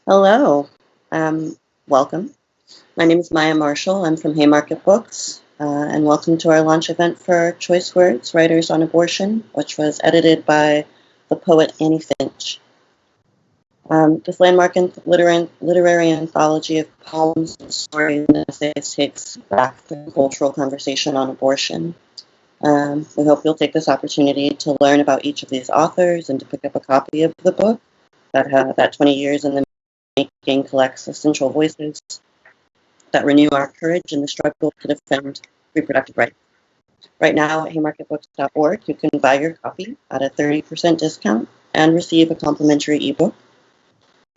Hello, welcome. My name is Maya Marshall. I'm from Haymarket Books, and welcome to our launch event for Choice Words, Writers on Abortion, which was edited by the poet Nanny Finch. This landmark literary anthology of poems, stories, and essays takes back the cultural conversation on abortion. We hope you'll take this opportunity to learn about each of these authors and to pick up a copy of the book that 20 years in the making collects essential voices that renew our courage in the struggle to defend reproductive rights. Right now at haymarketbooks.org, you can buy your copy at a 30% discount and receive a complimentary ebook.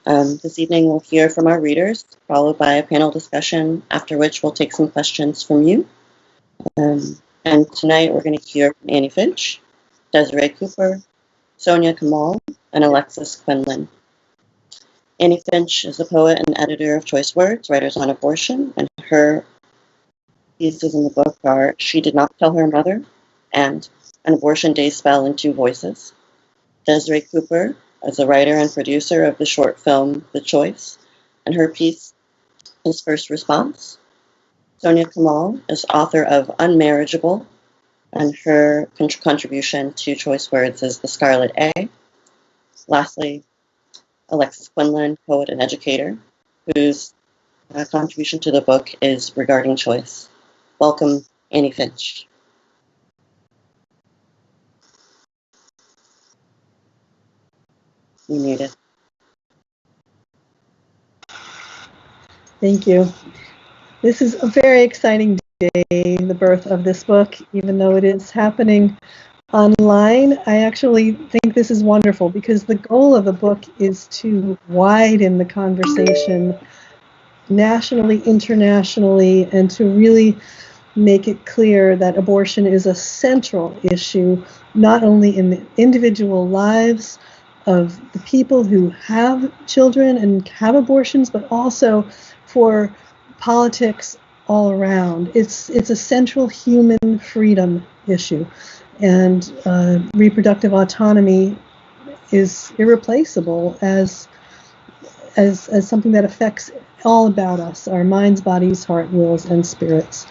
This evening we'll hear from our readers, followed by a panel discussion, after which we'll take some questions from you. And tonight we're going to hear from Nanny Finch, Desiree Cooper, Soniah Kamal, and Alexis Quinlan. Nanny Finch is a poet and editor of Choice Words, Writers on Abortion, and her pieces in the book are She Did Not Tell Her Mother and An Abortion Day Spell in Two Voices. Desiree Cooper is a writer and producer of the short film The Choice, and her piece is First Response. Soniah Kamal is author of Unmarriageable, and her contribution to Choice Words is The Scarlet A. Lastly, Alexis Quinlan, poet and educator, whose contribution to the book is regarding choice. Welcome, Nanny Finch. You muted. Thank you. This is a very exciting day, the birth of this book, even though it is happening online. I actually think this is wonderful because the goal of the book is to widen the conversation nationally, internationally, and to really make it clear that abortion is a central issue, not only in the individual lives of the people who have children and have abortions, but also for politics all around. It's a central human freedom issue, and reproductive autonomy is irreplaceable as something that affects all about us, our minds, bodies, heart, wills, and spirits.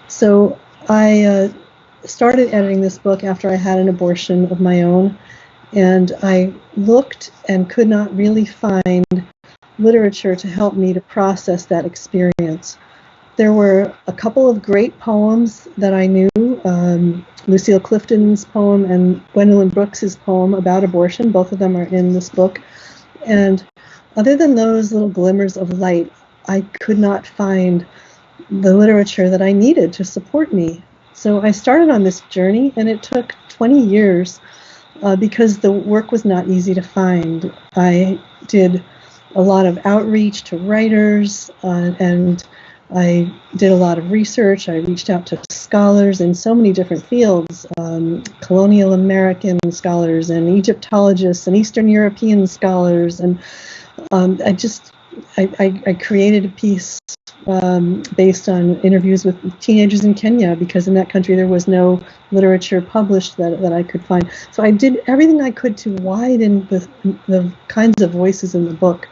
So I started editing this book after I had an abortion of my own, and I looked and could not really find literature to help me to process that experience. There were a couple of great poems that I knew, Lucille Clifton's poem and Gwendolyn Brooks's poem about abortion. Both of them are in this book. And other than those little glimmers of light, I could not find the literature that I needed to support me. So I started on this journey, and it took 20 years because the work was not easy to find. I did a lot of outreach to writers, and I did a lot of research. I reached out to scholars in so many different fields, colonial American scholars and Egyptologists and Eastern European scholars, and I created a piece based on interviews with teenagers in Kenya, because in that country there was no literature published that I could find. So I did everything I could to widen the kinds of voices in the book,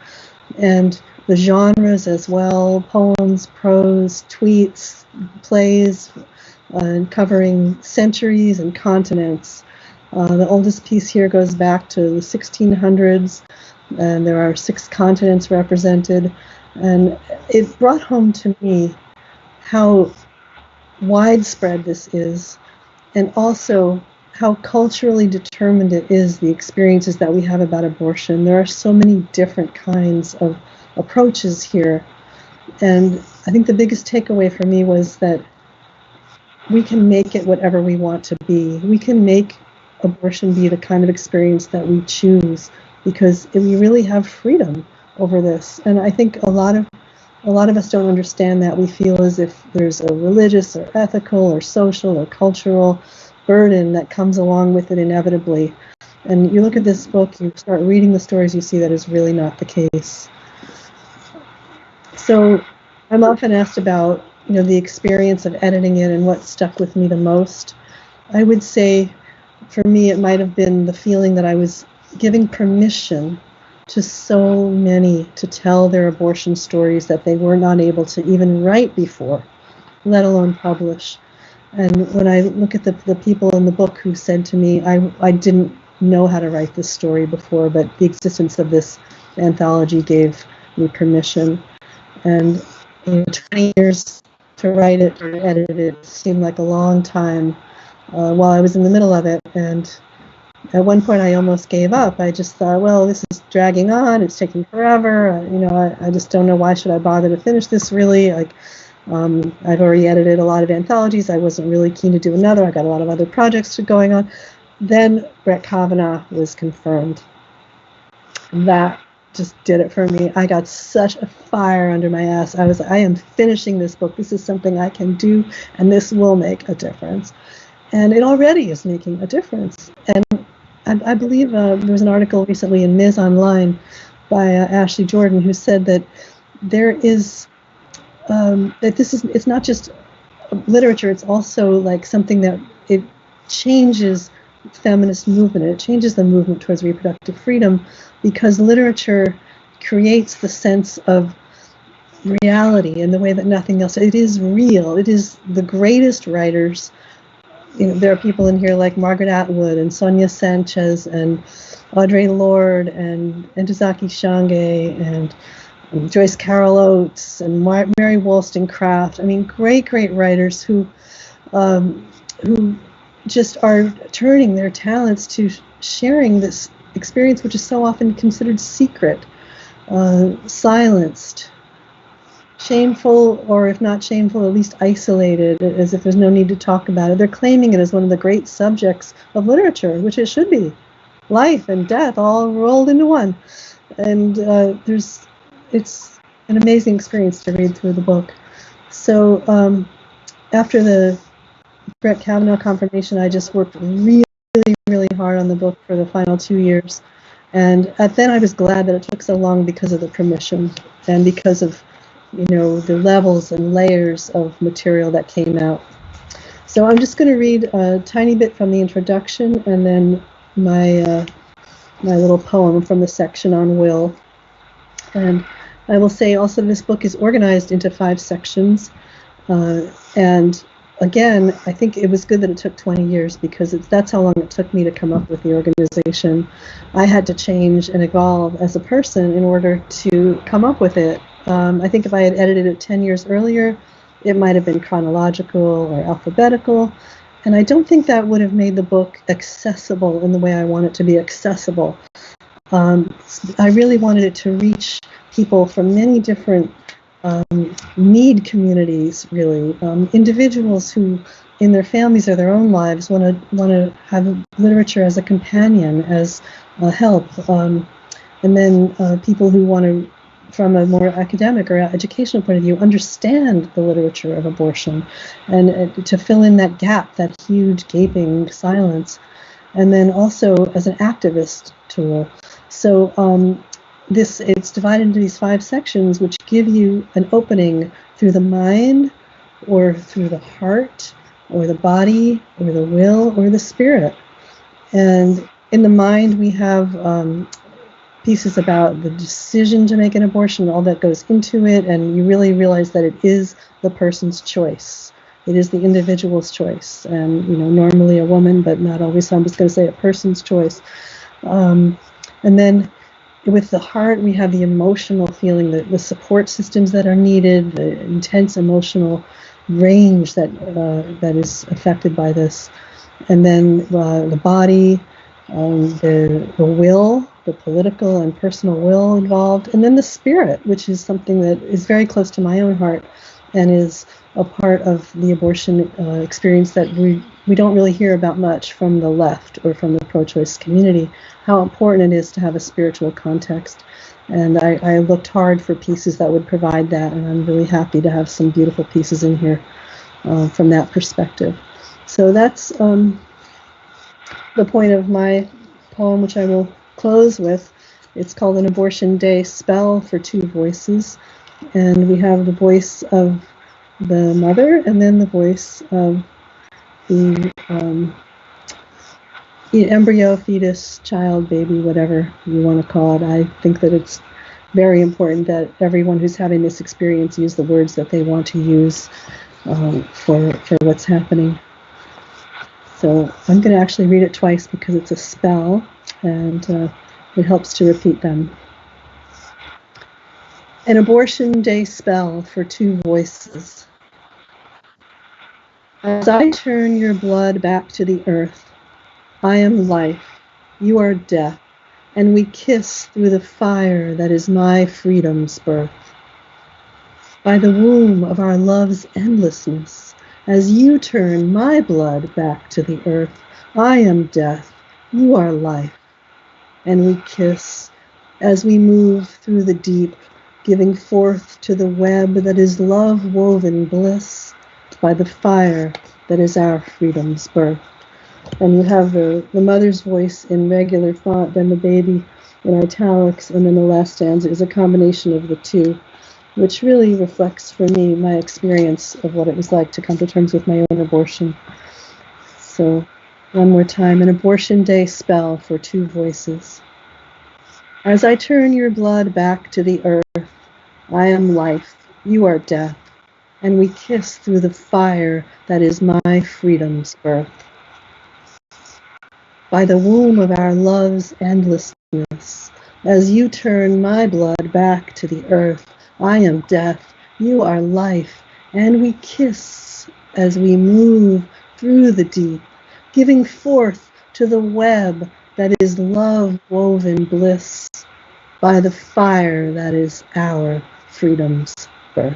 and the genres as well: poems, prose, tweets, plays, covering centuries and continents. The oldest piece here goes back to the 1600s, and there are 6 continents represented. And it brought home to me how widespread this is, and also how culturally determined it is, the experiences that we have about abortion. There are so many different kinds of approaches here. And I think the biggest takeaway for me was that we can make it whatever we want to be. We can make abortion be the kind of experience that we choose, because we really have freedom over this. And I think a lot of us don't understand that. We feel as if there's a religious or ethical or social or cultural burden that comes along with it inevitably. And you look at this book, you start reading the stories, you see that is really not the case. So I'm often asked about, the experience of editing it and what stuck with me the most. I would say for me it might have been the feeling that I was giving permission to so many to tell their abortion stories that they were not able to even write before, let alone publish. And when I look at the people in the book who said to me, I didn't know how to write this story before, but the existence of this anthology gave me permission. And 20 years to write it or to edit it seemed like a long time while I was in the middle of it. And at one point I almost gave up. I just thought, well, this is dragging on. It's taking forever. I just don't know, why should I bother to finish this, really? I've already edited a lot of anthologies. I wasn't really keen to do another. I got a lot of other projects going on. Then Brett Kavanaugh was confirmed. That just did it for me. I got such a fire under my ass. I am finishing this book. This is something I can do, and this will make a difference. And it already is making a difference. And I believe there was an article recently in Ms. Online by Ashley Jordan who said that there is it's not just literature, it's also like something that it changes feminist movement. It changes the movement towards reproductive freedom because literature creates the sense of reality in the way that nothing else. It is real. It is the greatest writers. There are people in here like Margaret Atwood and Sonia Sanchez and Audre Lorde and Ntozake Shange and Joyce Carol Oates and Mary Wollstonecraft. I mean, great writers who just are turning their talents to sharing this experience, which is so often considered secret, silenced, shameful, or if not shameful, at least isolated, as if there's no need to talk about it. They're claiming it as one of the great subjects of literature, which it should be. Life and death all rolled into one. And it's an amazing experience to read through the book. So after the Brett Kavanaugh confirmation, I just worked really hard on the book for the final 2 years. And then I was glad that it took so long because of the permission and because of the levels and layers of material that came out. So I'm just going to read a tiny bit from the introduction and then my little poem from the section on will. And I will say also this book is organized into 5 sections. And again, I think it was good that it took 20 years because that's how long it took me to come up with the organization. I had to change and evolve as a person in order to come up with it. I think if I had edited it 10 years earlier, it might have been chronological or alphabetical. And I don't think that would have made the book accessible in the way I want it to be accessible. I really wanted it to reach people from many different need communities, really. Individuals who, in their families or their own lives, want to have literature as a companion, as a help. And then people who want to, from a more academic or educational point of view, understand the literature of abortion and to fill in that gap, that huge gaping silence. And then also as an activist tool. So it's divided into these 5 sections, which give you an opening through the mind, or through the heart, or the body, or the will, or the spirit. And in the mind, we have pieces about the decision to make an abortion, all that goes into it, and you really realize that it is the person's choice. It is the individual's choice, and normally a woman, but not always. So I'm just going to say a person's choice. And then with the heart, we have the emotional feeling, the support systems that are needed, the intense emotional range that is affected by this. And then the body, the will, the political and personal will involved, and then the spirit, which is something that is very close to my own heart and is a part of the abortion experience that we don't really hear about much from the left or from the pro-choice community, how important it is to have a spiritual context. And I looked hard for pieces that would provide that, and I'm really happy to have some beautiful pieces in here from that perspective. So that's the point of my poem, which I will close with. It's called An Abortion Day Spell for 2 Voices. And we have the voice of the mother and then the voice of the embryo, fetus, child, baby, whatever you want to call it. I think that it's very important that everyone who's having this experience use the words that they want to use for what's happening. So I'm going to actually read it twice because it's a spell, and it helps to repeat them. An abortion day spell for two voices. As I turn your blood back to the earth, I am life, you are death, and we kiss through the fire that is my freedom's birth. By the womb of our love's endlessness, as you turn my blood back to the earth, I am death, you are life, and we kiss as we move through the deep, giving forth to the web that is love-woven bliss by the fire that is our freedom's birth. And you have the mother's voice in regular font, then the baby in italics, and then the last stanza is a combination of the two, which really reflects for me my experience of what it was like to come to terms with my own abortion. So one more time, an abortion day spell for two voices. As I turn your blood back to the earth, I am life, you are death, and we kiss through the fire that is my freedom's birth. By the womb of our love's endlessness, as you turn my blood back to the earth, I am death, you are life, and we kiss as we move through the deep, giving forth to the web that is love-woven bliss by the fire that is our freedom's birth.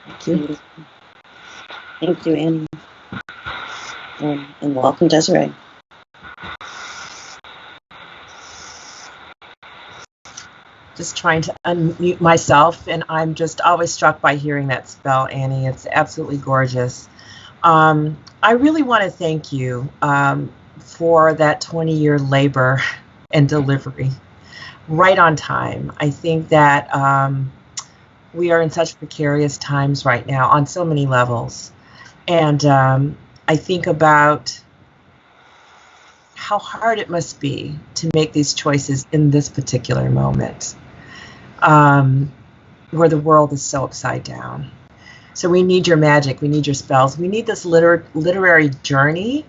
Thank you. Thank you, Annie. And welcome, Desiree. Just trying to unmute myself, and I'm just always struck by hearing that spell, Annie. It's absolutely gorgeous. I really want to thank you for that 20-year labor and delivery, right on time. I think that we are in such precarious times right now on so many levels. And I think about how hard it must be to make these choices in this particular moment, where the world is so upside down. So we need your magic, we need your spells, we need this literary journey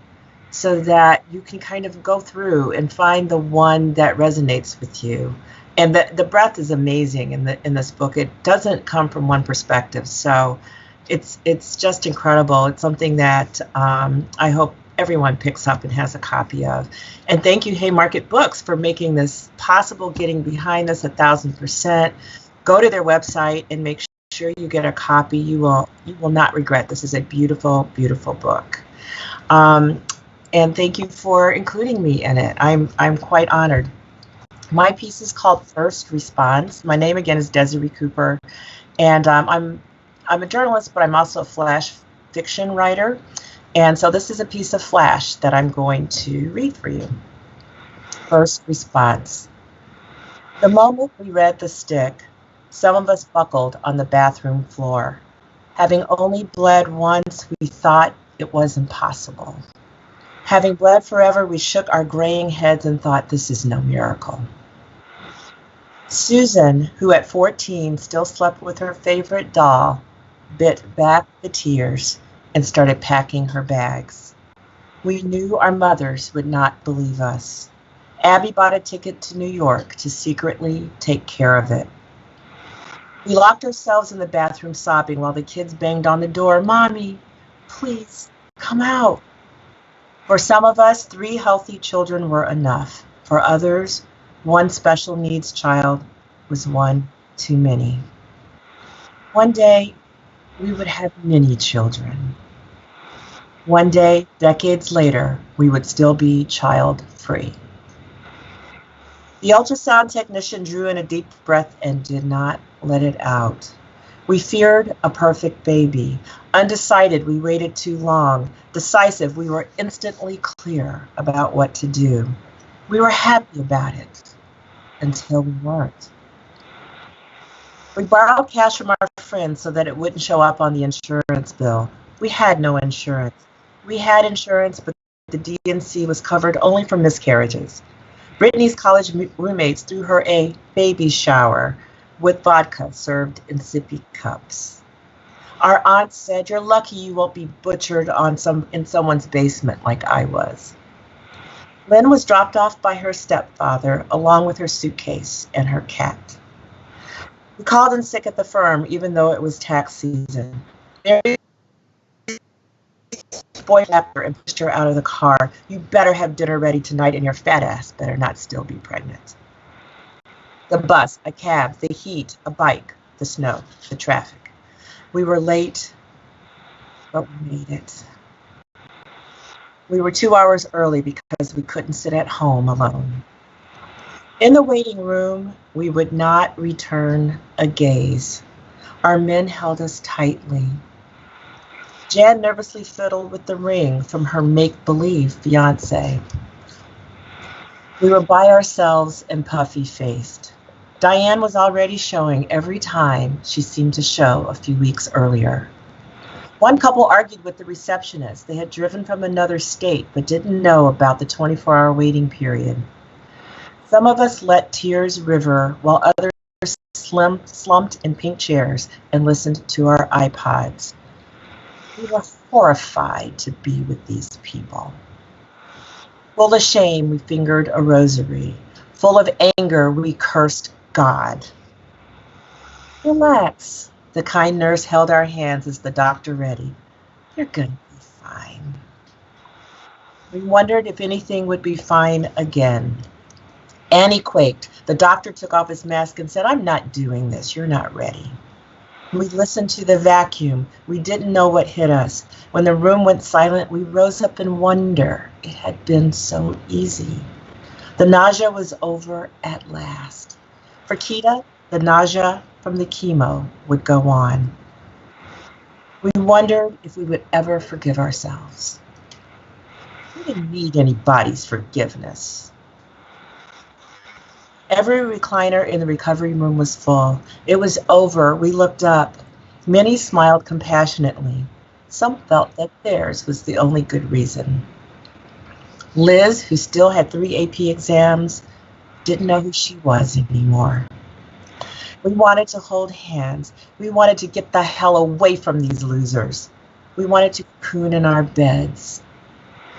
so that you can kind of go through and find the one that resonates with you. And the breadth is amazing in this book. It doesn't come from one perspective, so it's just incredible. It's something that I hope everyone picks up and has a copy of. And thank you, Haymarket Books, for making this possible, getting behind us 1,000%. Go to their website and make sure you get a copy. You will not regret. This is a beautiful, beautiful book. And thank you for including me in it. I'm quite honored. My piece is called First Response. My name again is Desiree Cooper, and I'm a journalist, but I'm also a flash fiction writer. And so this is a piece of flash that I'm going to read for you. First Response. The moment we read the stick, some of us buckled on the bathroom floor. Having only bled once, we thought it was impossible. Having bled forever, we shook our graying heads and thought, this is no miracle. Susan, who at 14 still slept with her favorite doll, bit back the tears and started packing her bags. We knew our mothers would not believe us. Abby bought a ticket to New York to secretly take care of it. We locked ourselves in the bathroom sobbing while the kids banged on the door. Mommy, please, come out. For some of us, 3 healthy children were enough. For others, 1 special needs child was one too many. One day, we would have many children. One day, decades later, we would still be child-free. The ultrasound technician drew in a deep breath and did not let it out. We feared a perfect baby. Undecided, we waited too long. Decisive, we were instantly clear about what to do. We were happy about it until we weren't. We borrowed cash from our friends so that it wouldn't show up on the insurance bill. We had no insurance. We had insurance, but the DNC was covered only for miscarriages. Brittany's college roommates threw her a baby shower with vodka served in sippy cups. Our aunt said, "You're lucky you won't be butchered in someone's basement like I was." Lynn was dropped off by her stepfather along with her suitcase and her cat. We called in sick at the firm even though it was tax season. Mary spoiled her and pushed her out of the car. "You better have dinner ready tonight and your fat ass better not still be pregnant." The bus, a cab, the heat, a bike, the snow, the traffic. We were late, but we made it. We were 2 hours early because we couldn't sit at home alone. In the waiting room, we would not return a gaze. Our men held us tightly. Jan nervously fiddled with the ring from her make-believe fiancé. We were by ourselves and puffy-faced. Diane was already showing every time she seemed to show a few weeks earlier. One couple argued with the receptionist. They had driven from another state but didn't know about the 24-hour waiting period. Some of us let tears river while others slumped in pink chairs and listened to our iPods. We were horrified to be with these people. Full of shame, we fingered a rosary. Full of anger, we cursed God. "Relax." The kind nurse held our hands as the doctor ready. "You're going to be fine." We wondered if anything would be fine again. Annie quaked. The doctor took off his mask and said, "I'm not doing this. You're not ready." We listened to the vacuum. We didn't know what hit us. When the room went silent, we rose up in wonder. It had been so easy. The nausea was over at last. For Kita, the nausea from the chemo would go on. We wondered if we would ever forgive ourselves. We didn't need anybody's forgiveness. Every recliner in the recovery room was full. It was over. We looked up. Many smiled compassionately. Some felt that theirs was the only good reason. Liz, who still had 3 AP exams, didn't know who she was anymore. We wanted to hold hands. We wanted to get the hell away from these losers. We wanted to cocoon in our beds.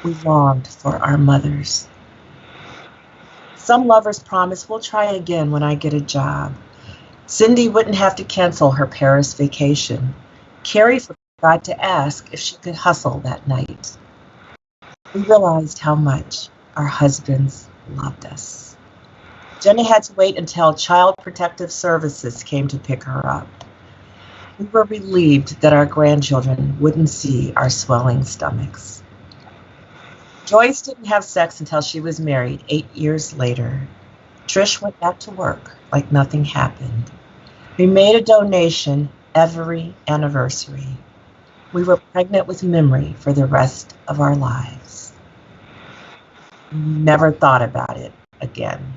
We longed for our mothers. Some lovers promised, "We'll try again when I get a job." Cindy wouldn't have to cancel her Paris vacation. Carrie forgot to ask if she could hustle that night. We realized how much our husbands loved us. Jenny had to wait until Child Protective Services came to pick her up. We were relieved that our grandchildren wouldn't see our swelling stomachs. Joyce didn't have sex until she was married 8 years later. Trish went back to work like nothing happened. We made a donation every anniversary. We were pregnant with memory for the rest of our lives. We never thought about it again.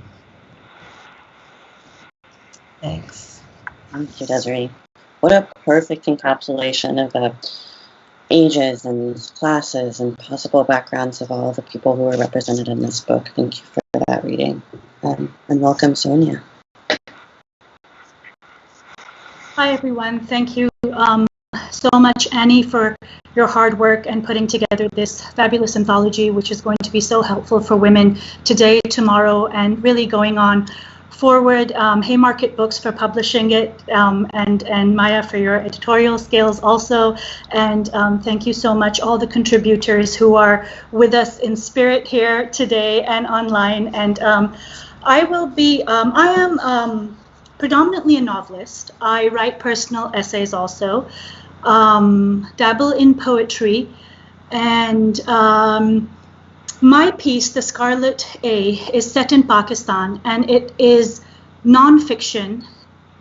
Thanks. Thank you, Desiree. What a perfect encapsulation of the ages and classes and possible backgrounds of all the people who are represented in this book. Thank you for that reading. And welcome, Sonia. Hi, everyone. Thank you so much, Annie, for your hard work and putting together this fabulous anthology, which is going to be so helpful for women today, tomorrow, and really going on forward. Haymarket Books for publishing it, and Maya for your editorial skills also. And thank you so much, all the contributors who are with us in spirit here today and online. And I am predominantly a novelist. I write personal essays also, dabble in poetry, and my piece, The Scarlet A, is set in Pakistan, and it is nonfiction,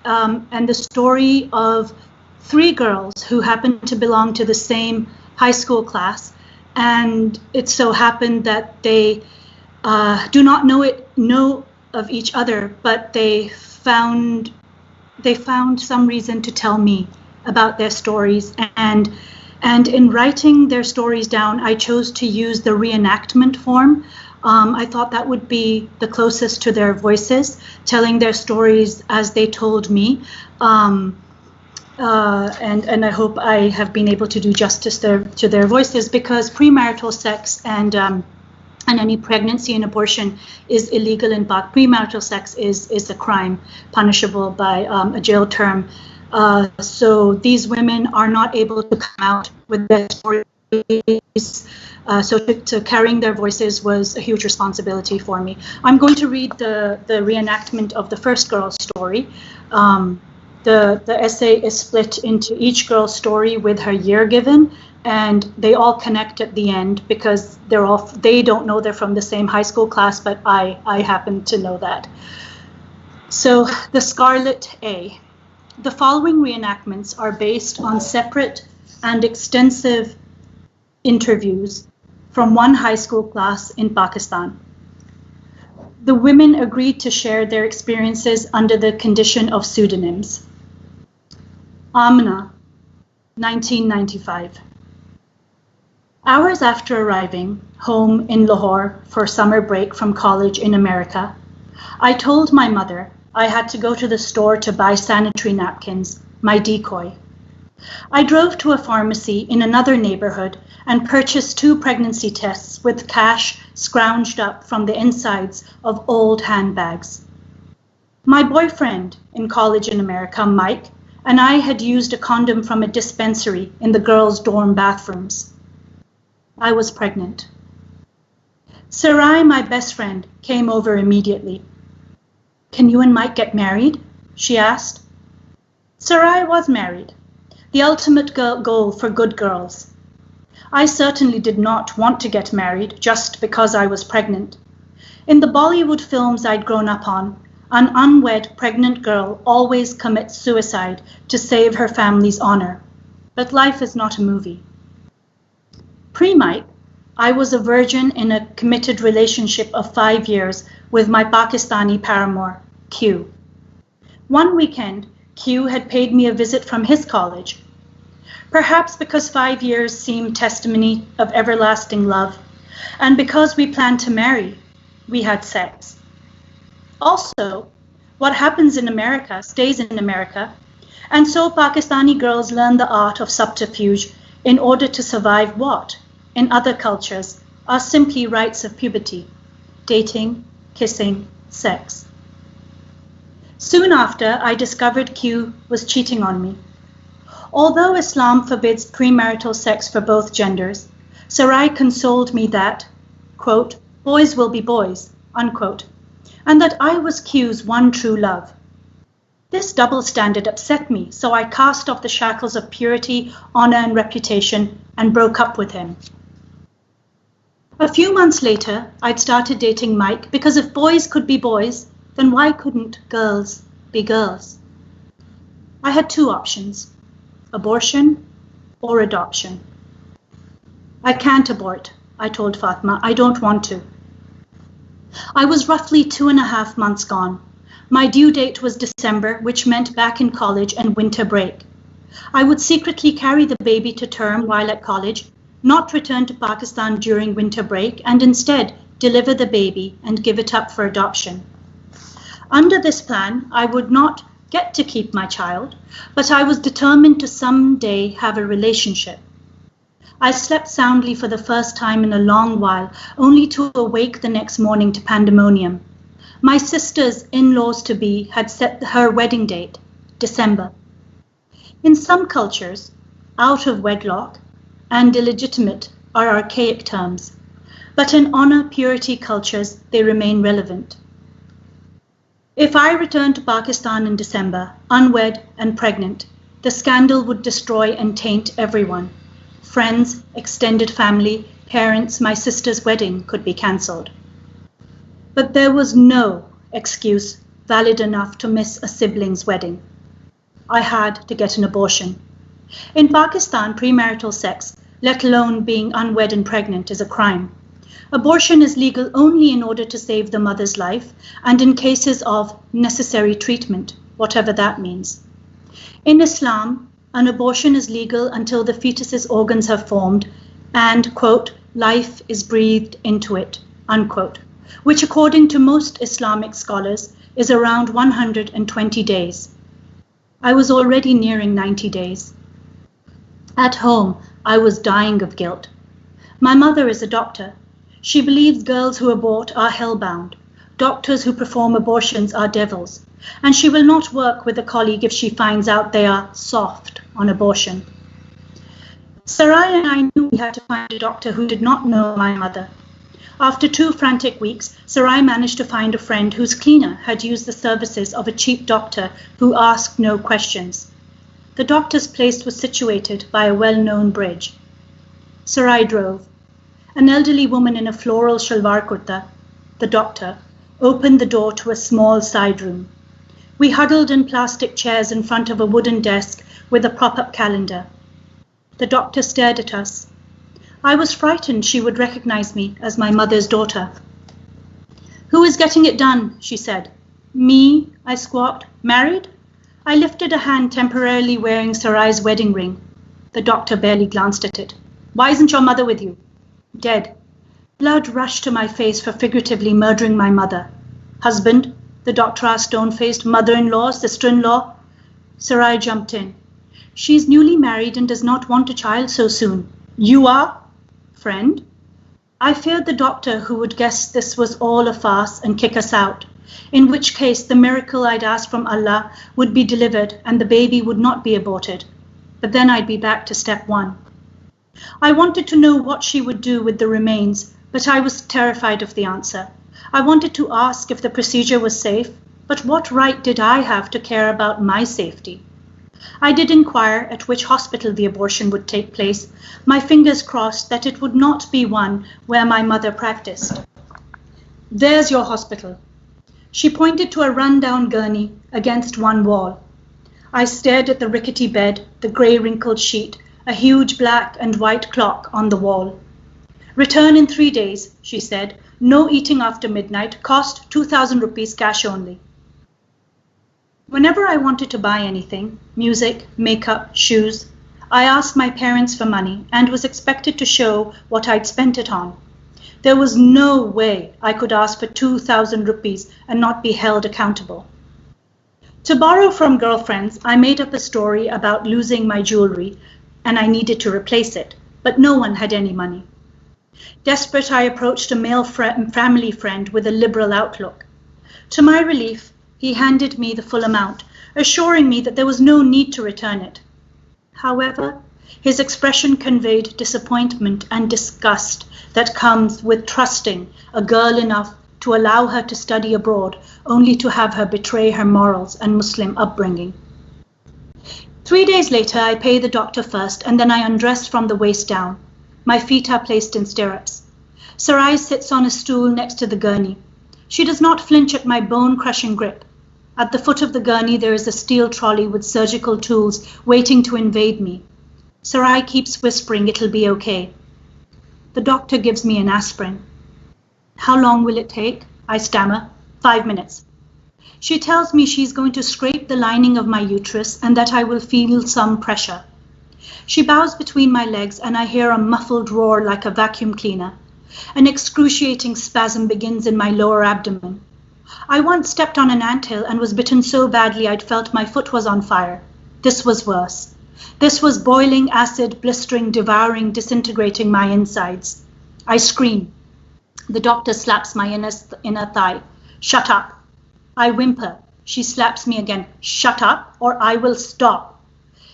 and the story of 3 girls who happen to belong to the same high school class, and it so happened that they do not know of each other, but they found some reason to tell me about their stories, and And in writing their stories down, I chose to use the reenactment form. I thought that would be the closest to their voices, telling their stories as they told me. And I hope I have been able to do justice to their voices, because premarital sex and any pregnancy and abortion is illegal in Pakistan. Premarital sex is a crime punishable by a jail term. So these women are not able to come out with their stories. So to carrying their voices was a huge responsibility for me. I'm going to read the reenactment of the first girl's story. The essay is split into each girl's story with her year given, and they all connect at the end because they don't know they're from the same high school class, but I happen to know that. So the Scarlet A. The following reenactments are based on separate and extensive interviews from one high school class in Pakistan. The women agreed to share their experiences under the condition of pseudonyms. Amna, 1995. Hours after arriving home in Lahore for summer break from college in America, I told my mother I had to go to the store to buy sanitary napkins, my decoy. I drove to a pharmacy in another neighborhood and purchased 2 pregnancy tests with cash scrounged up from the insides of old handbags. My boyfriend in college in America, Mike, and I had used a condom from a dispensary in the girls' dorm bathrooms. I was pregnant. Sarai, my best friend, came over immediately. "Can you and Mike get married?" she asked. Sarai was married, the ultimate goal for good girls. I certainly did not want to get married just because I was pregnant. In the Bollywood films I'd grown up on, an unwed pregnant girl always commits suicide to save her family's honor. But life is not a movie. Pre-Mike, I was a virgin in a committed relationship of 5 years with my Pakistani paramour, Q. One weekend, Q had paid me a visit from his college. Perhaps because 5 years seemed testimony of everlasting love, and because we planned to marry, we had sex. Also, what happens in America stays in America, and so Pakistani girls learn the art of subterfuge in order to survive what, in other cultures, are simply rites of puberty: dating, kissing, sex. Soon after, I discovered Q was cheating on me. Although Islam forbids premarital sex for both genders, Sarai consoled me that, quote, boys will be boys, unquote, and that I was Q's one true love. This double standard upset me, so I cast off the shackles of purity, honor, and reputation and broke up with him. A few months later, I'd started dating Mike because if boys could be boys, then why couldn't girls be girls? I had 2 options: abortion or adoption. I can't abort, I told Fatma. I don't want to. I was roughly 2.5 months gone. My due date was December, which meant back in college and winter break. I would secretly carry the baby to term while at college, not return to Pakistan during winter break, and instead deliver the baby and give it up for adoption. Under this plan, I would not get to keep my child, but I was determined to someday have a relationship. I slept soundly for the first time in a long while, only to awake the next morning to pandemonium. My sister's in-laws-to-be had set her wedding date, December. In some cultures, out of wedlock and illegitimate are archaic terms, but in honor purity cultures, they remain relevant. If I returned to Pakistan in December, unwed and pregnant, the scandal would destroy and taint everyone. Friends, extended family, parents, my sister's wedding could be cancelled. But there was no excuse valid enough to miss a sibling's wedding. I had to get an abortion. In Pakistan, premarital sex, let alone being unwed and pregnant, is a crime. Abortion is legal only in order to save the mother's life and in cases of necessary treatment, whatever that means. In Islam, An abortion is legal until the fetus's organs have formed and, quote, life is breathed into it, unquote, which according to most Islamic scholars is around 120 days. I was already nearing 90 days. At home, I was dying of guilt. My mother is a doctor. She believes girls who abort are hellbound. Doctors who perform abortions are devils. And she will not work with a colleague if she finds out they are soft on abortion. Sarai and I knew we had to find a doctor who did not know my mother. After 2 frantic weeks, Sarai managed to find a friend whose cleaner had used the services of a cheap doctor who asked no questions. The doctor's place was situated by a well-known bridge. Sarai drove. An elderly woman in a floral shalwar kurta, the doctor, opened the door to a small side room. We huddled in plastic chairs in front of a wooden desk with a prop-up calendar. The doctor stared at us. I was frightened she would recognize me as my mother's daughter. "Who is getting it done?" she said. "Me," I squawked. "Married?" I lifted a hand temporarily wearing Sarai's wedding ring. The doctor barely glanced at it. "Why isn't your mother with you?" "Dead." Blood rushed to my face for figuratively murdering my mother. "Husband?" the doctor asked stone-faced. "Mother-in-law? Sister-in-law?" Sarai jumped in. "She's newly married and does not want a child so soon." "You are?" "Friend?" I feared the doctor who would guess this was all a farce and kick us out, in which case the miracle I'd asked from Allah would be delivered and the baby would not be aborted. But then I'd be back to step 1. I wanted to know what she would do with the remains, but I was terrified of the answer. I wanted to ask if the procedure was safe, but what right did I have to care about my safety? I did inquire at which hospital the abortion would take place, my fingers crossed that it would not be one where my mother practiced. "There's your hospital." She pointed to a run-down gurney against one wall. I stared at the rickety bed, the grey wrinkled sheet, a huge black and white clock on the wall. "Return in 3 days," she said. "No eating after midnight. Cost 2,000 rupees cash only." Whenever I wanted to buy anything, music, makeup, shoes, I asked my parents for money and was expected to show what I'd spent it on. There was no way I could ask for 2,000 rupees and not be held accountable. To borrow from girlfriends, I made up a story about losing my jewelry and I needed to replace it, but no one had any money. Desperate, I approached a male family friend with a liberal outlook. To my relief, he handed me the full amount, assuring me that there was no need to return it. However, his expression conveyed disappointment and disgust that comes with trusting a girl enough to allow her to study abroad, only to have her betray her morals and Muslim upbringing. 3 days later, I pay the doctor first, and then I undress from the waist down. My feet are placed in stirrups. Sarai sits on a stool next to the gurney. She does not flinch at my bone-crushing grip. At the foot of the gurney, there is a steel trolley with surgical tools waiting to invade me. Sarai keeps whispering, "It'll be okay." The doctor gives me an aspirin. "How long will it take?" I stammer. 5 minutes. She tells me she's going to scrape the lining of my uterus and that I will feel some pressure. She bows between my legs and I hear a muffled roar like a vacuum cleaner. An excruciating spasm begins in my lower abdomen. I once stepped on an anthill and was bitten so badly I'd felt my foot was on fire. This was worse. This was boiling acid, blistering, devouring, disintegrating my insides. I scream. The doctor slaps my inner thigh. "Shut up." I whimper. She slaps me again. "Shut up, or I will stop."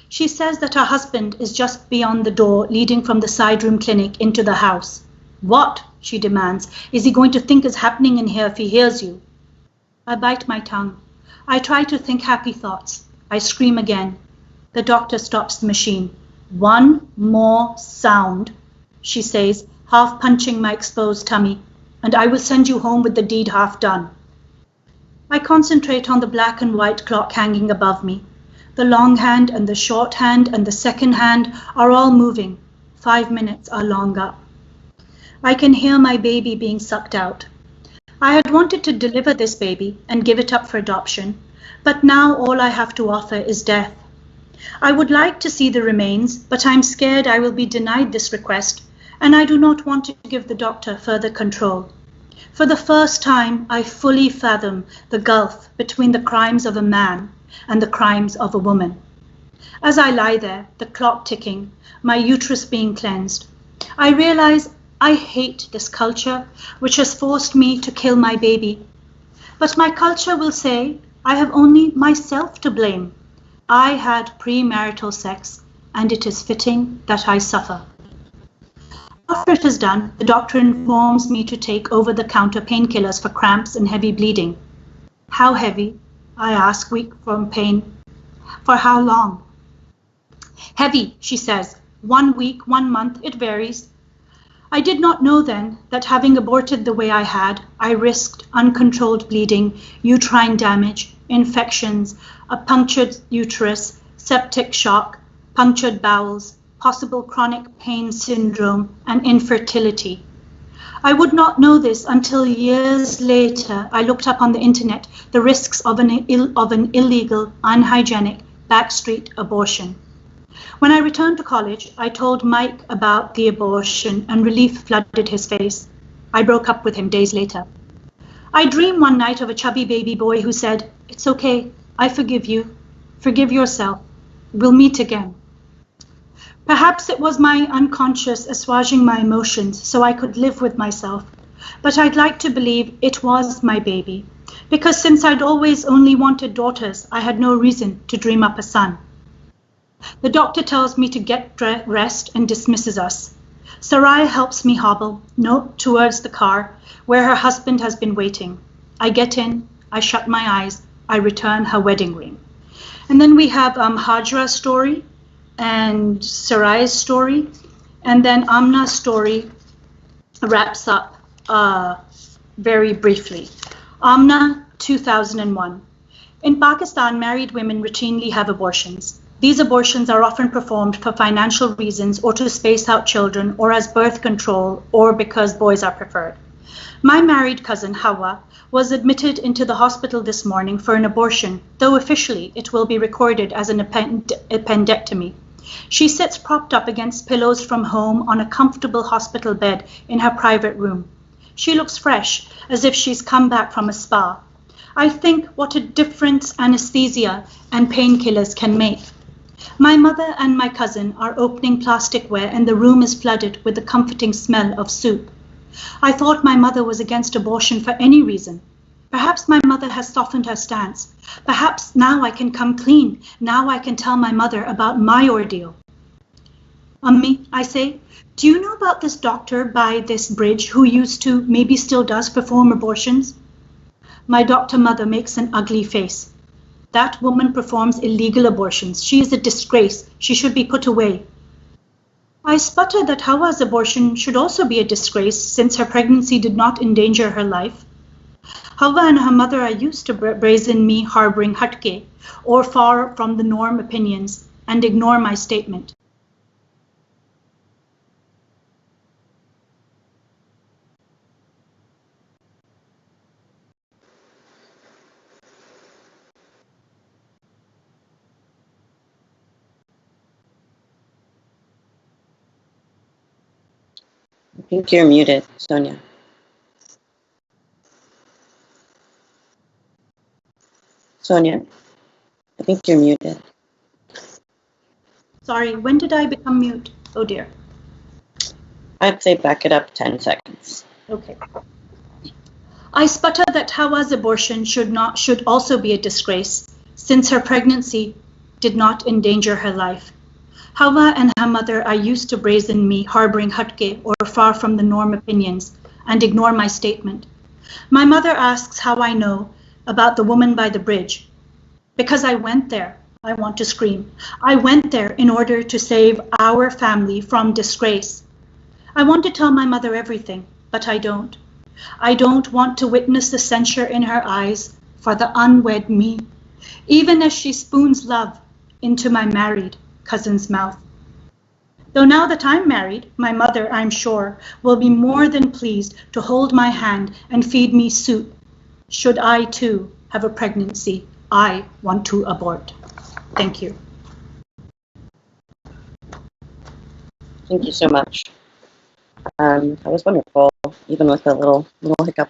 She says that her husband is just beyond the door leading from the side room clinic into the house. "What?" she demands. "Is he going to think is happening in here if he hears you?" I bite my tongue. I try to think happy thoughts. I scream again. The doctor stops the machine. "One more sound," she says, half punching my exposed tummy, "and I will send you home with the deed half done." I concentrate on the black and white clock hanging above me. The long hand and the short hand and the second hand are all moving. 5 minutes are long up. I can hear my baby being sucked out. I had wanted to deliver this baby and give it up for adoption, but now all I have to offer is death. I would like to see the remains, but I'm scared I will be denied this request, and I do not want to give the doctor further control. For the first time, I fully fathom the gulf between the crimes of a man and the crimes of a woman. As I lie there, the clock ticking, my uterus being cleansed, I realize I hate this culture which has forced me to kill my baby. But my culture will say I have only myself to blame. I had premarital sex, and it is fitting that I suffer. After it is done, the doctor informs me to take over-the-counter painkillers for cramps and heavy bleeding. How heavy? I ask, weak from pain. For how long? Heavy, she says. 1 week, 1 month, it varies. I did not know then that having aborted the way I had, I risked uncontrolled bleeding, uterine damage, infections, a punctured uterus, septic shock, punctured bowels, possible chronic pain syndrome, and infertility. I would not know this until years later I looked up on the internet the risks of an illegal, unhygienic, backstreet abortion. When I returned to college, I told Mike about the abortion and relief flooded his face. I broke up with him days later. I dreamed one night of a chubby baby boy who said, "It's okay, I forgive you. Forgive yourself. We'll meet again." Perhaps it was my unconscious assuaging my emotions so I could live with myself, but I'd like to believe it was my baby, because since I'd always only wanted daughters, I had no reason to dream up a son. The doctor tells me to get rest and dismisses us. Soniah helps me hobble, towards the car, where her husband has been waiting. I get in, I shut my eyes, I return her wedding ring. And then we have Hajra's story, and Sarai's story, and then Amna's story wraps up very briefly. Amna, 2001. In Pakistan, married women routinely have abortions. These abortions are often performed for financial reasons or to space out children or as birth control or because boys are preferred. My married cousin, Hawa, was admitted into the hospital this morning for an abortion, though officially it will be recorded as an appendectomy. She sits propped up against pillows from home on a comfortable hospital bed in her private room. She looks fresh, as if she's come back from a spa. I think what a difference anesthesia and painkillers can make. My mother and my cousin are opening plasticware and the room is flooded with the comforting smell of soup. I thought my mother was against abortion for any reason. Perhaps my mother has softened her stance. Perhaps now I can come clean. Now I can tell my mother about my ordeal. Ummi, I say, do you know about this doctor by this bridge who used to, maybe still does, perform abortions? My doctor mother makes an ugly face. That woman performs illegal abortions. She is a disgrace. She should be put away. I sputter that Hawa's abortion should also be a disgrace since her pregnancy did not endanger her life. Hawa and her mother are used to brazen me harboring hatke or far from the norm opinions and ignore my statement. I think you're muted, Sonia. Sonia, I think you're muted. Sorry, when did I become mute? Oh dear. I'd say back it up 10 seconds. Okay. I sputter that Hawa's abortion should also be a disgrace, since her pregnancy did not endanger her life. Hawa and her mother are used to brazen me harboring hatke or far from the norm opinions and ignore my statement. My mother asks how I know about the woman by the bridge. Because I went there. I want to scream. I went there in order to save our family from disgrace. I want to tell my mother everything, but I don't. I don't want to witness the censure in her eyes for the unwed me, even as she spoons love into my married cousin's mouth. Though now that I'm married, my mother, I'm sure, will be more than pleased to hold my hand and feed me soup. Should I too have a pregnancy I want to abort. Thank you. Thank you so much. That was wonderful, even with a little hiccup.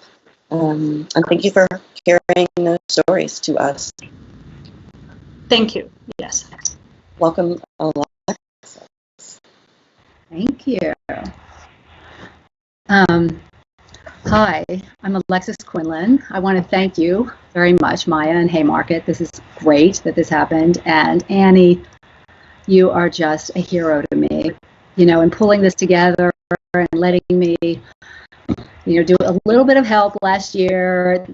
And thank you for carrying those stories to us. Thank you. Yes. Welcome, Alexis. Thank you. Hi, I'm Alexis Quinlan. I want to thank you very much, Maya and Haymarket. This is great that this happened. And Annie, you are just a hero to me, in pulling this together and letting me, do a little bit of help last year.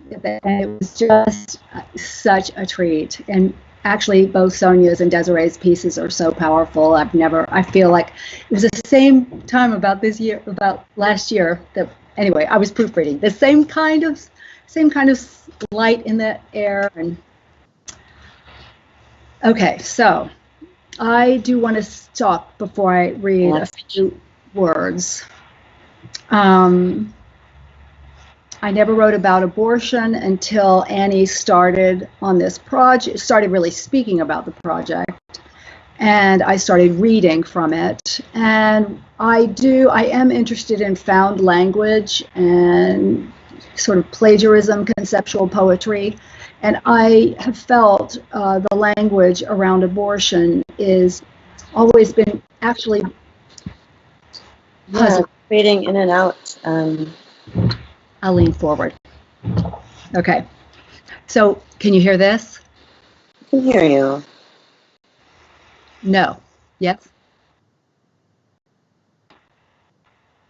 And it was just such a treat. And actually, both Sonia's and Desiree's pieces are so powerful. I feel like it was the same time about last year that, anyway, I was proofreading the same kind of light in the air. And okay, so I do want to stop before I read a few words. I never wrote about abortion until Annie started on this project, started really speaking about the project, and I started reading from it. And I am interested in found language and sort of plagiarism, conceptual poetry, and I have felt the language around abortion is always been actually fading in and out. I'll lean forward. Okay. So, can you hear this? I can hear you. No. Yes?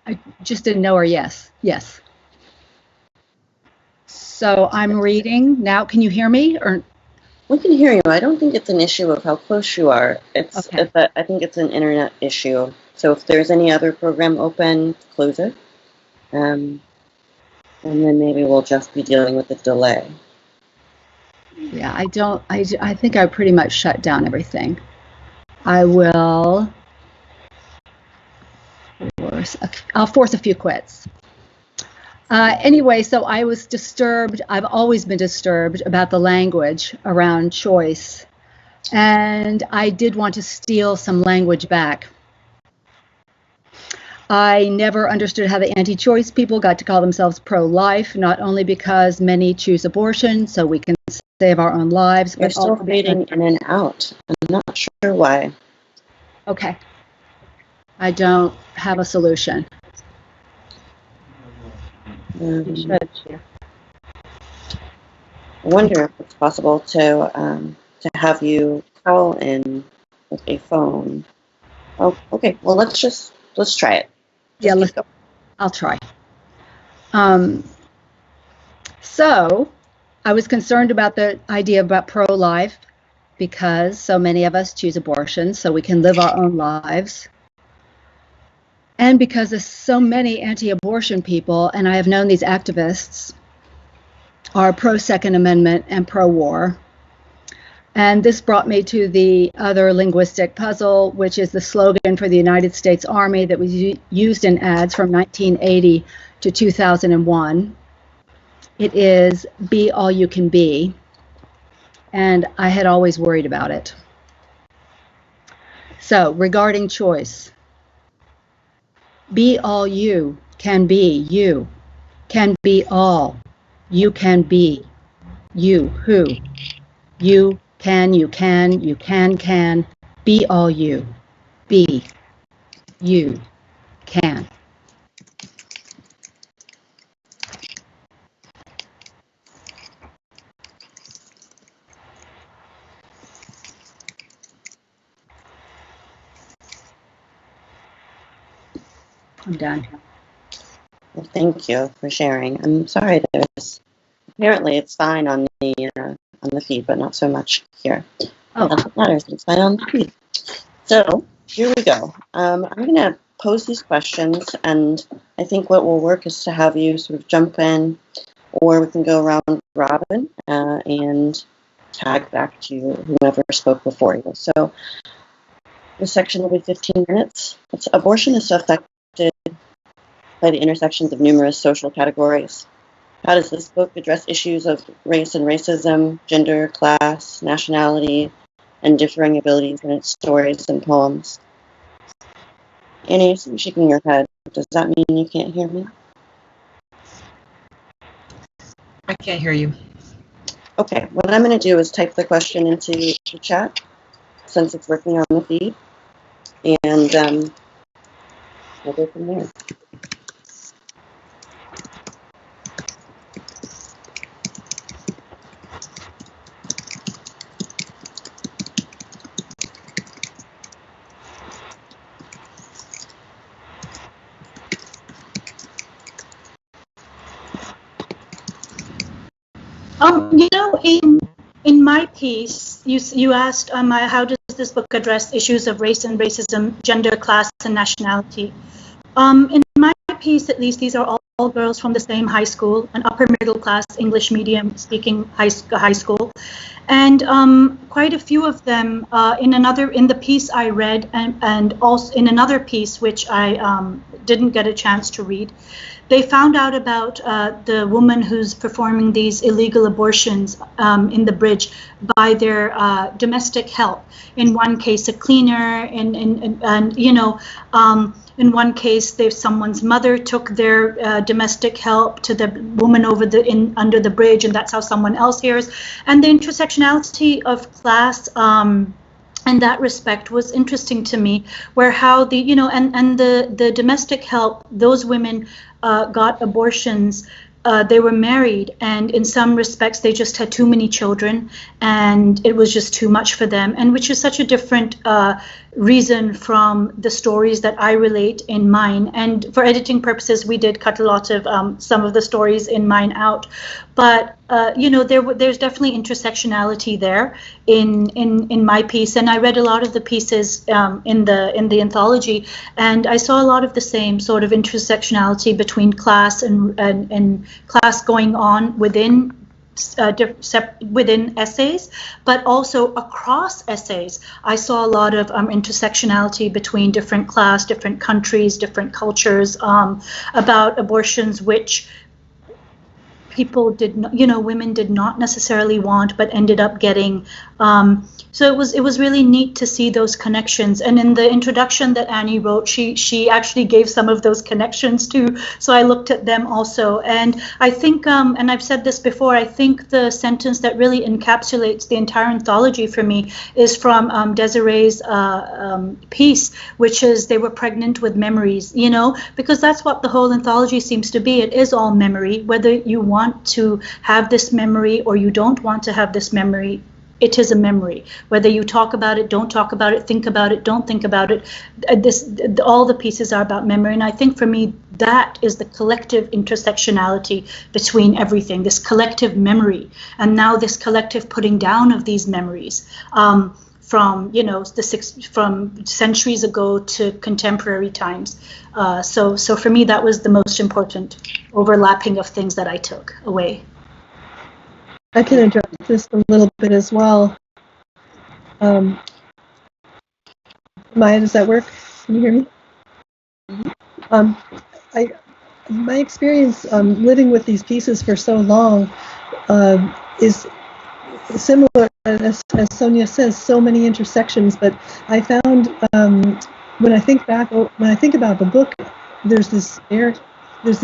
I just didn't know or yes. Yes. So, I'm reading now. Can you hear me? Or We can hear you. I don't think it's an issue of how close you are. Okay. I think it's an internet issue. So if there's any other program open, close it. And then maybe we'll just be dealing with the delay. Yeah, I think I pretty much shut down everything. I will I'll force a few quits. Anyway, so I was disturbed. I've always been disturbed about the language around choice. And I did want to steal some language back. I never understood how the anti-choice people got to call themselves pro-life, not only because many choose abortion so we can save our own lives, You're but still also fading in and out. I'm not sure why. Okay. I don't have a solution. You should. I wonder if it's possible to have you call in with a phone. Oh, okay. Well, let's try it. Yeah, keep going. I'll try. So I was concerned about the idea about pro-life because so many of us choose abortion so we can live our own lives. And because there's so many anti-abortion people, and I have known these activists, are pro-Second Amendment and pro-war. And this brought me to the other linguistic puzzle, which is the slogan for the United States Army that was used in ads from 1980 to 2001. It is "Be all you can be," and I had always worried about it. So, regarding choice, be all you can be. You can be all. You can be. You who? You can be all you. Be. You can. I'm done. Well, thank you for sharing. I'm sorry. Apparently it's fine on the feed, but not so much here. Oh. That's what matters. It's fine on the feed. So here we go. I'm going to pose these questions, and I think what will work is to have you sort of jump in, or we can go around robin and tag back to whoever spoke before you. So this section will be 15 minutes. Abortion is affected by the intersections of numerous social categories. How does this book address issues of race and racism, gender, class, nationality, and differing abilities in its stories and poems? Annie, I see you shaking your head. Does that mean you can't hear me? I can't hear you. Okay, what I'm going to do is type the question into the chat since it's working on the feed, and we'll go from there. In my piece, you asked how does this book address issues of race and racism, gender, class, and nationality. In my piece, at least, these are all girls from the same high school, an upper middle class English medium speaking high school, and quite a few of them in the piece I read, and also in another piece which I didn't get a chance to read. They found out about the woman who's performing these illegal abortions in the bridge by their domestic help. In one case, a cleaner, in one case, someone's mother took their domestic help to the woman under the bridge, and that's how someone else hears. And the intersectionality of class. In that respect was interesting to me, where how the domestic help, those women got abortions. They were married, and in some respects they just had too many children, and it was just too much for them, and which is such a different reason from the stories that I relate in mine. And for editing purposes, we did cut a lot of some of the stories in mine out, but there's definitely intersectionality there in my piece, and I read a lot of the pieces in the anthology, and I saw a lot of the same sort of intersectionality between class and class going on within essays, but also across essays. I saw a lot of intersectionality between different class, different countries, different cultures, about abortions which people did not, women did not necessarily want, but ended up getting. So it was really neat to see those connections. And in the introduction that Annie wrote, she actually gave some of those connections too. So I looked at them also. And I think, and I've said this before, I think the sentence that really encapsulates the entire anthology for me is from Desiree's piece, which is they were pregnant with memories, because that's what the whole anthology seems to be. It is all memory, whether you want to have this memory or you don't want to have this memory. It is a memory. Whether you talk about it, don't talk about it, think about it, don't think about it. All the pieces are about memory. And I think for me, that is the collective intersectionality between everything, this collective memory. And now this collective putting down of these memories from centuries ago to contemporary times. So for me, that was the most important overlapping of things that I took away. I can address this a little bit as well. Maya, does that work? Can you hear me? My experience living with these pieces for so long is similar, as Sonia says, so many intersections. But I found when I think about the book, there's this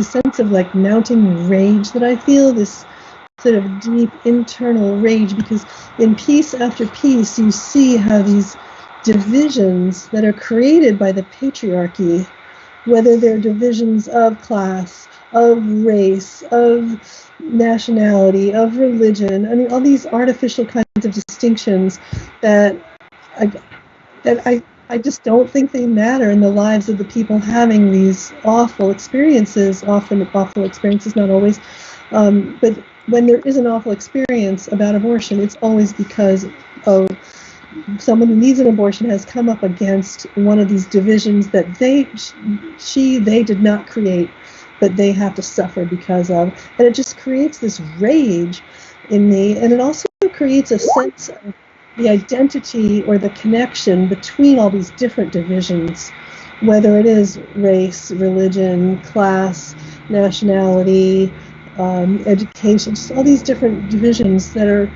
sense of like mounting rage that I feel, this sort of deep internal rage, because in piece after piece you see how these divisions that are created by the patriarchy, whether they're divisions of class, of race, of nationality, of religion, I mean all these artificial kinds of distinctions that I just don't think they matter in the lives of the people having these awful experiences, often awful experiences, not always, but when there is an awful experience about abortion, it's always because of someone who needs an abortion has come up against one of these divisions that they did not create, but they have to suffer because of. And it just creates this rage in me, and it also creates a sense of the identity or the connection between all these different divisions, whether it is race, religion, class, nationality, education, just all these different divisions that are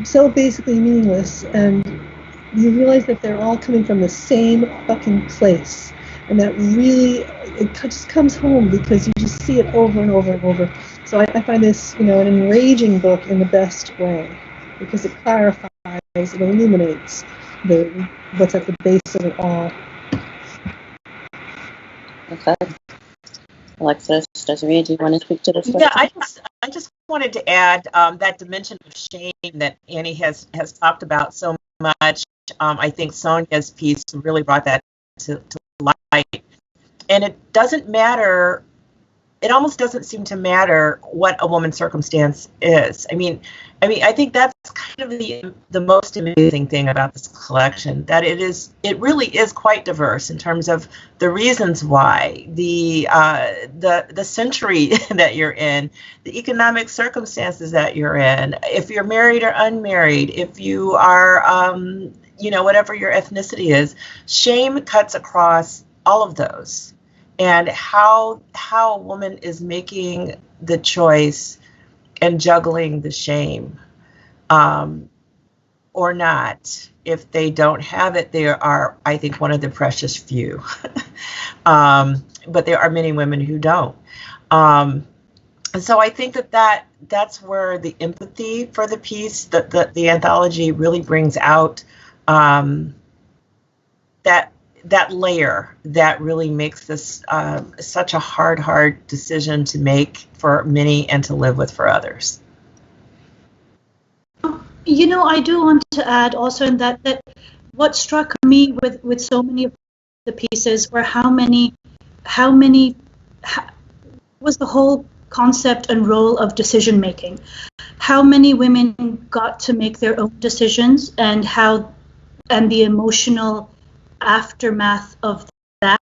so basically meaningless, and you realize that they're all coming from the same fucking place, And that really, it just comes home because you just see it over and over and over. So I find this, an enraging book in the best way, because it clarifies, it illuminates what's at the base of it all. Okay. Alexis, Desiree, do you want to speak to this? Yeah, I just wanted to add that dimension of shame that Annie has talked about so much. I think Sonia's piece really brought that to light. And it doesn't matter, it almost doesn't seem to matter what a woman's circumstance is. I mean, I think that's kind of the most amazing thing about this collection, that it really is quite diverse in terms of the reasons why, the century that you're in, the economic circumstances that you're in, if you're married or unmarried, if you are, whatever your ethnicity is. Shame cuts across all of those, and how a woman is making the choice and juggling the shame, or not. If they don't have it, they are, I think, one of the precious few. But there are many women who don't. And so I think that's where the empathy for the piece, the anthology really brings out that layer that really makes this such a hard decision to make for many and to live with for others. I do want to add also in that what struck me with so many of the pieces were how was the whole concept and role of decision making. How many women got to make their own decisions, and the emotional aftermath of that.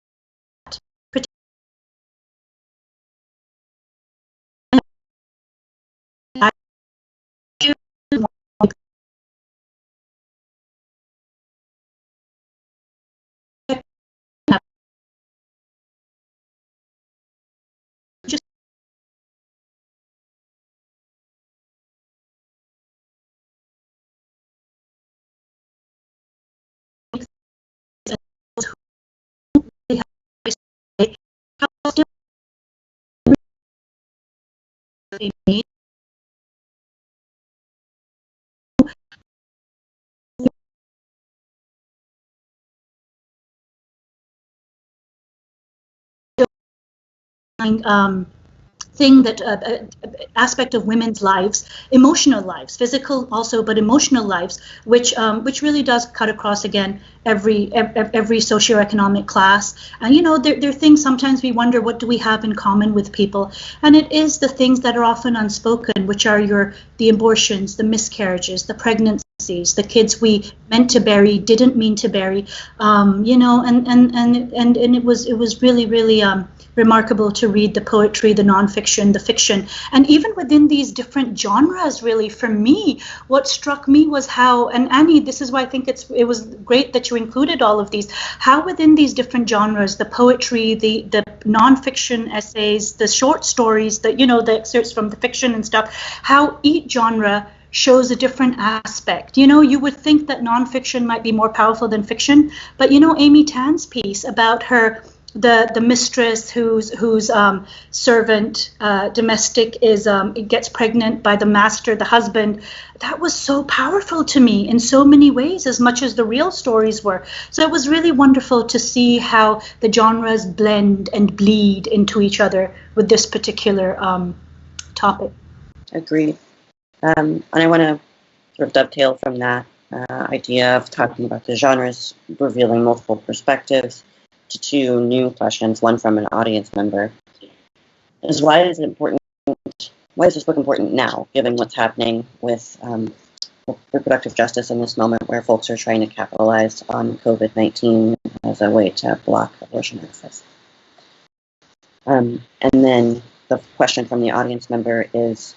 Aspect of women's lives, emotional lives, physical also, but emotional lives, which really does cut across again every socioeconomic class. And there are things sometimes we wonder, what do we have in common with people? And it is the things that are often unspoken, which are the abortions, the miscarriages, the pregnancies, the kids we meant to bury, didn't mean to bury, and it was really remarkable to read the poetry, the nonfiction, the fiction, and even within these different genres. Really, for me, what struck me was how, and Annie, this is why I think it was great that you included all of these, how within these different genres, the poetry, the nonfiction essays, the short stories, the excerpts from the fiction and stuff, how each genre shows a different aspect. You would think that nonfiction might be more powerful than fiction, but Amy Tan's piece about her, the mistress whose servant, domestic, gets pregnant by the master, the husband, that was so powerful to me in so many ways, as much as the real stories were. So it was really wonderful to see how the genres blend and bleed into each other with this particular topic. Agreed. And I want to sort of dovetail from that idea of talking about the genres, revealing multiple perspectives, to two new questions, one from an audience member. Why is this book important now, given what's happening with reproductive justice in this moment where folks are trying to capitalize on COVID-19 as a way to block abortion access? And then the question from the audience member is,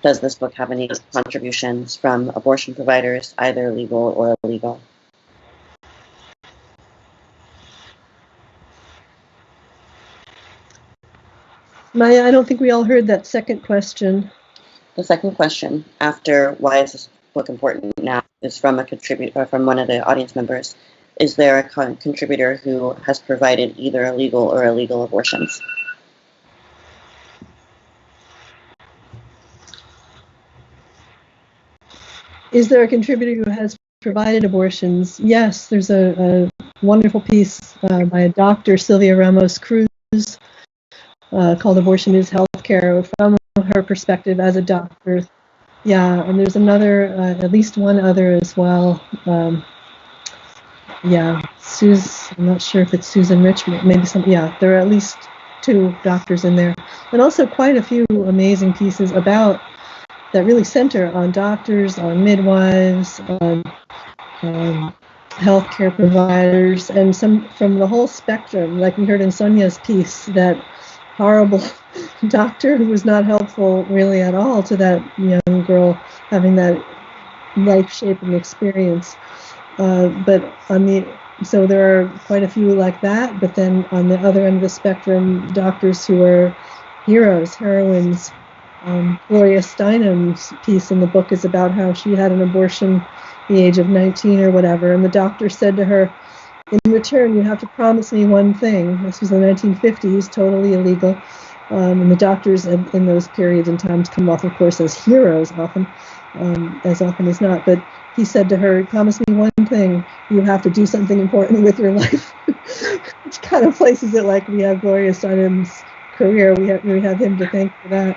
does this book have any contributions from abortion providers, either legal or illegal? Maya, I don't think we all heard that second question. The second question, after why is this book important now, is from a contributor, from one of the audience members. is there a contributor who has provided either illegal or illegal abortions? Is there a contributor who has provided abortions? Yes, there's a wonderful piece by a doctor, Sylvia Ramos Cruz, called Abortion is Healthcare, from her perspective as a doctor. Yeah, and there's another, at least one other as well. I'm not sure if it's Susan Richmond, maybe there are at least 2 doctors in there. And also quite a few amazing pieces about that really center on doctors, on midwives, on healthcare providers, and some from the whole spectrum, like we heard in Sonia's piece, that horrible doctor who was not helpful really at all to that young girl having that life-shaping experience. So there are quite a few like that, but then on the other end of the spectrum, doctors who are heroes, heroines. Gloria Steinem's piece in the book is about how she had an abortion at the age of 19 or whatever, and the doctor said to her, in return, you have to promise me one thing. This was the 1950s, totally illegal. And the doctors in those periods and times come off, of course, as heroes as often as not. But he said to her, promise me one thing, you have to do something important with your life. Which kind of places it like we have Gloria Steinem's career. We have him to thank for that.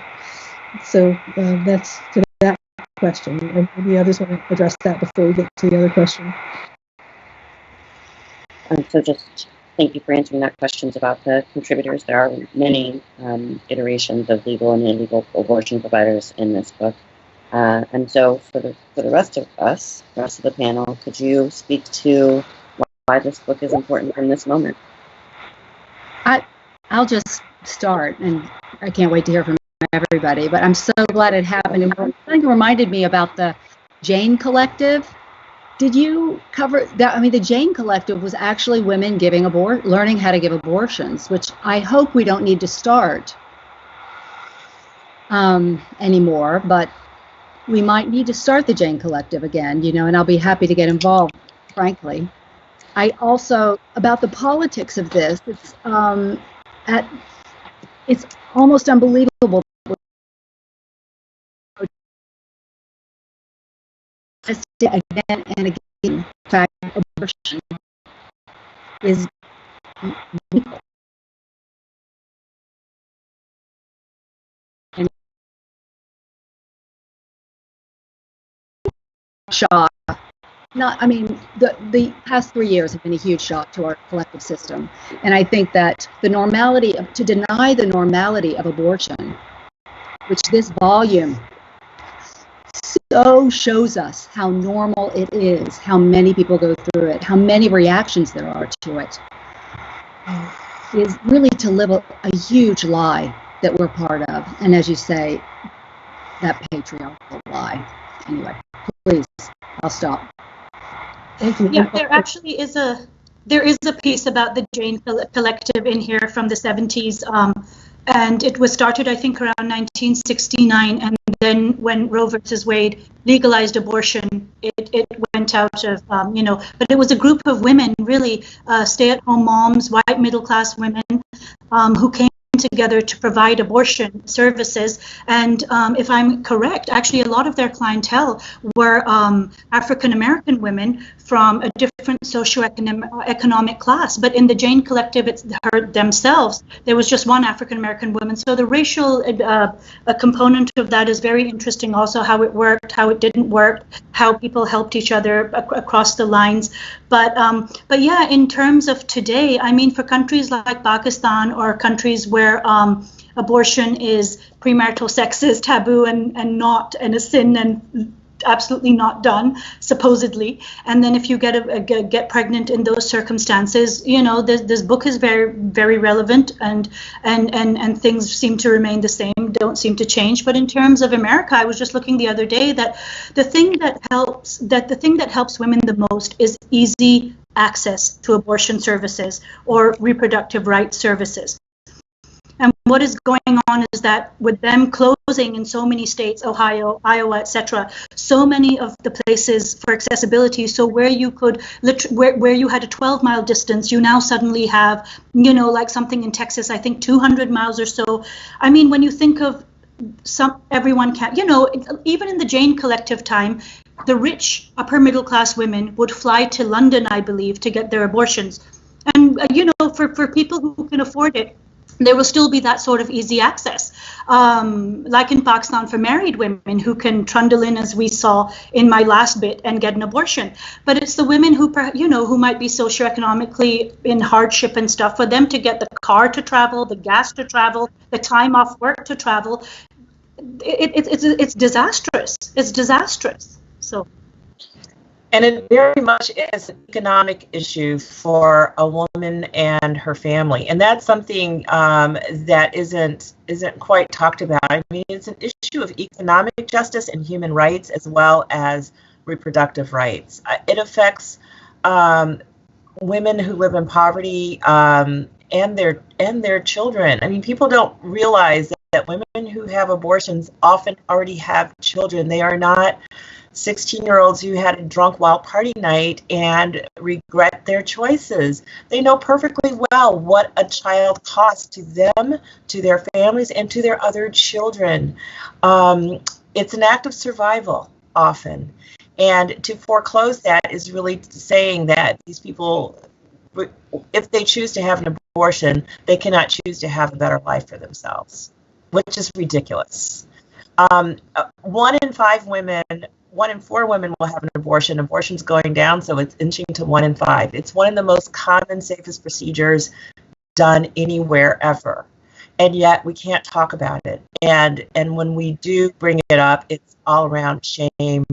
So that's to that question. And maybe others want to address that before we get to the other question. So just thank you for answering that questions about the contributors. There are many iterations of legal and illegal abortion providers in this book. And so for the rest of us, the rest of the panel, could you speak to why this book is important in this moment? I'll just start, and I can't wait to hear from everybody, but I'm so glad it happened. And I think it reminded me about the Jane Collective. Did you cover that? I mean, the Jane Collective was actually women learning how to give abortions, which I hope we don't need to start anymore, but we might need to start the Jane Collective again, and I'll be happy to get involved, frankly. I also, about the politics of this, it's almost unbelievable. Again and again, in fact, abortion is legal. And shock. The past 3 years have been a huge shock to our collective system, and I think that to deny the normality of abortion, which this volume so shows us how normal it is, how many people go through it, how many reactions there are to it, is really to live a huge lie that we're part of. And as you say, that patriarchal lie. Anyway, please, I'll stop. Yeah, there actually is a piece about the Jane Collective in here from the 70s, and it was started, I think, around 1969, and then when Roe versus Wade legalized abortion, it went out of, but it was a group of women, really stay-at-home moms, white middle-class women, who came together to provide abortion services. And if I'm correct, actually a lot of their clientele were African American women from a different socioeconomic class. But in the Jane Collective, it's her themselves, there was just one African American woman. So the racial component of that is very interesting. Also, how it worked, how it didn't work, how people helped each other across the lines. But yeah, in terms of today, I mean, for countries like Pakistan or countries where abortion is premarital sex is taboo and a sin and absolutely not done, supposedly. And then if you get pregnant in those circumstances, this book is very, very relevant, and things seem to remain the same, don't seem to change. But in terms of America, I was just looking the other day that the thing that helps women the most is easy access to abortion services or reproductive rights services. And what is going on is that with them closing in so many states, Ohio, Iowa, etc., so many of the places for accessibility, so where you could, where you had a 12-mile distance, you now suddenly have, like something in Texas, I think 200 miles or so. I mean, when you think of everyone can, even in the Jane Collective time, the rich upper middle class women would fly to London, I believe, to get their abortions. And, for people who can afford it, there will still be that sort of easy access, like in Pakistan for married women who can trundle in, as we saw in my last bit, and get an abortion. But it's the women who, who might be socioeconomically in hardship and stuff, for them to get the car to travel, the gas to travel, the time off work to travel. It's disastrous. It's disastrous. So. And it very much is an economic issue for a woman and her family, and that's something that isn't quite talked about. I mean, it's an issue of economic justice and human rights as well as reproductive rights. It affects women who live in poverty and their children. I mean, people don't realize that women who have abortions often already have children. They are not 16-year-olds who had a drunk wild party night and regret their choices. They know perfectly well what a child costs to them, to their families, and to their other children. It's an act of survival often. And to foreclose that is really saying that these people, if they choose to have an abortion, they cannot choose to have a better life for themselves, which is ridiculous. 1 in 4 women will have an abortion. Abortion's going down, so it's inching to 1 in 5. It's one of the most common, safest procedures done anywhere ever. And yet we can't talk about it. And when we do bring it up, it's all around shame.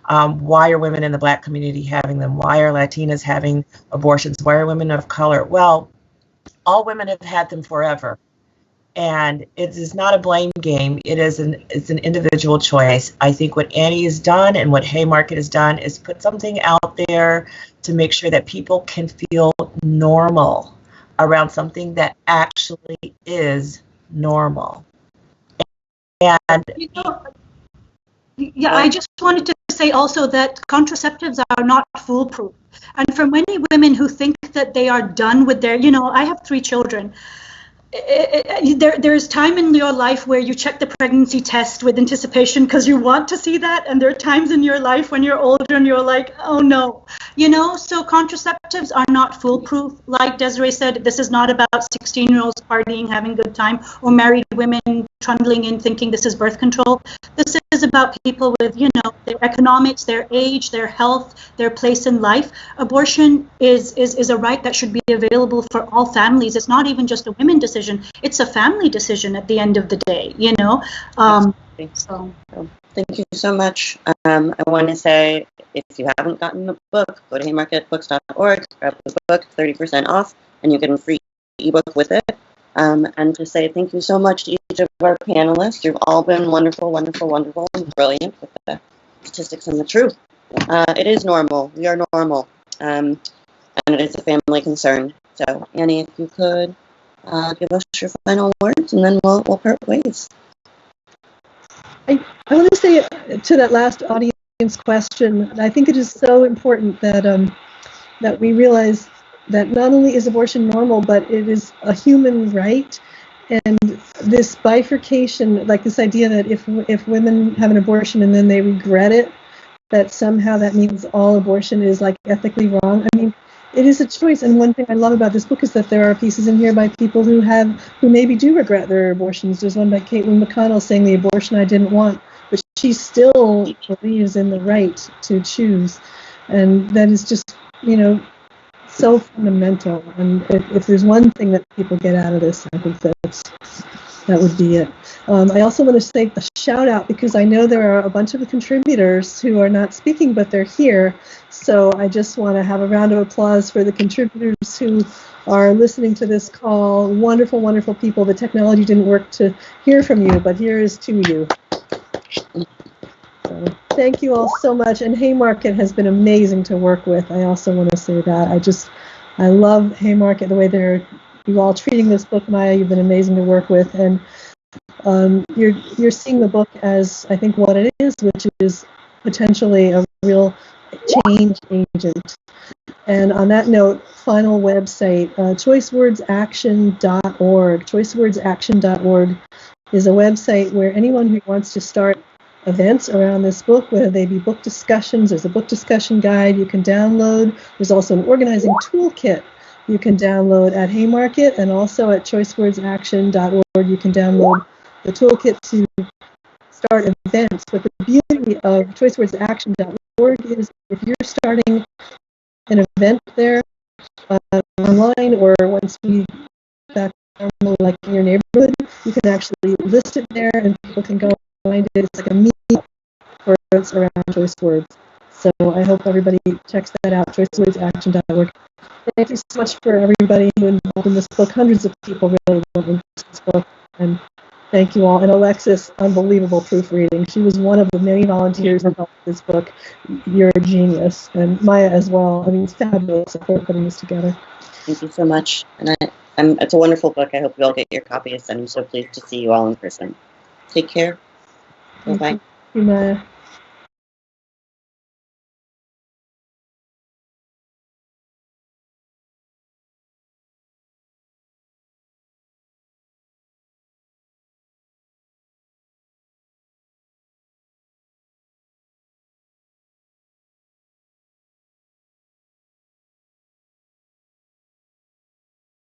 Why are women in the Black community having them? Why are Latinas having abortions? Why are women of color? Well, all women have had them forever. And it is not a blame game. It's an individual choice. I think what Annie has done and what Haymarket has done is put something out there to make sure that people can feel normal around something that actually is normal. And I just wanted to say also that contraceptives are not foolproof. And for many women who think that they are done with their, I have 3 children. There's time in your life where you check the pregnancy test with anticipation because you want to see that, and there are times in your life when you're older and you're like, oh no, so contraceptives are not foolproof. Like Desiree said, this is not about 16-year-olds partying, having a good time, or married women trundling in thinking this is birth control. This is about people with, their economics, their age, their health, their place in life. Abortion is a right that should be available for all families. It's not even just a women decision. It's a family decision at the end of the day, So. Thank you so much. I want to say, if you haven't gotten the book, go to haymarketbooks.org, grab the book, 30% off, and you get a free ebook with it. And to say thank you so much to each of our panelists. You've all been wonderful, wonderful, wonderful, and brilliant with the statistics and the truth. It is normal. We are normal. And it is a family concern. So, Annie, if you could give us your final words, and then we'll part ways. I want to say to that last audience question, I think it is so important that that we realize that not only is abortion normal, but it is a human right. And this bifurcation, like this idea that if women have an abortion and then they regret it, that somehow that means all abortion is like ethically wrong. I mean, it is a choice. And one thing I love about this book is that there are pieces in here by people who maybe do regret their abortions. There's one by Caitlin McConnell saying the abortion I didn't want, but she still believes in the right to choose. And that is just, so fundamental. And if there's one thing that people get out of this, I think that would be it. I also want to say a shout out because I know there are a bunch of the contributors who are not speaking, but they're here. So I just want to have a round of applause for the contributors who are listening to this call. Wonderful, wonderful people. The technology didn't work to hear from you, but here is to you. So, thank you all so much. And Haymarket has been amazing to work with. I also want to say that. I love Haymarket, the way they're you all treating this book, Maya. You've been amazing to work with, and you're seeing the book as I think what it is, which is potentially a real change agent. And on that note, final website, choicewordsaction.org. Choicewordsaction.org is a website where anyone who wants to start events around this book, whether they be book discussions, there's a book discussion guide you can download. There's also an organizing toolkit you can download at Haymarket, and also at choicewordsaction.org you can download the toolkit to start events. But the beauty of choicewordsaction.org is if you're starting an event there online, or once we back down, like in your neighborhood, you can actually list it there and people can go find it. It's like a meetup for events around choice words. So I hope everybody checks that out, choicewordsaction.org. Thank you so much for everybody who involved in this book. Hundreds of people really went into this book, and thank you all. And Alexis, unbelievable proofreading. She was one of the many volunteers that helped this book. You're a genius. And Maya as well. I mean, it's fabulous for putting this together. Thank you so much. And it's a wonderful book. I hope you all get your copies, and I'm so pleased to see you all in person. Take care. Bye-bye. Thank you, Maya.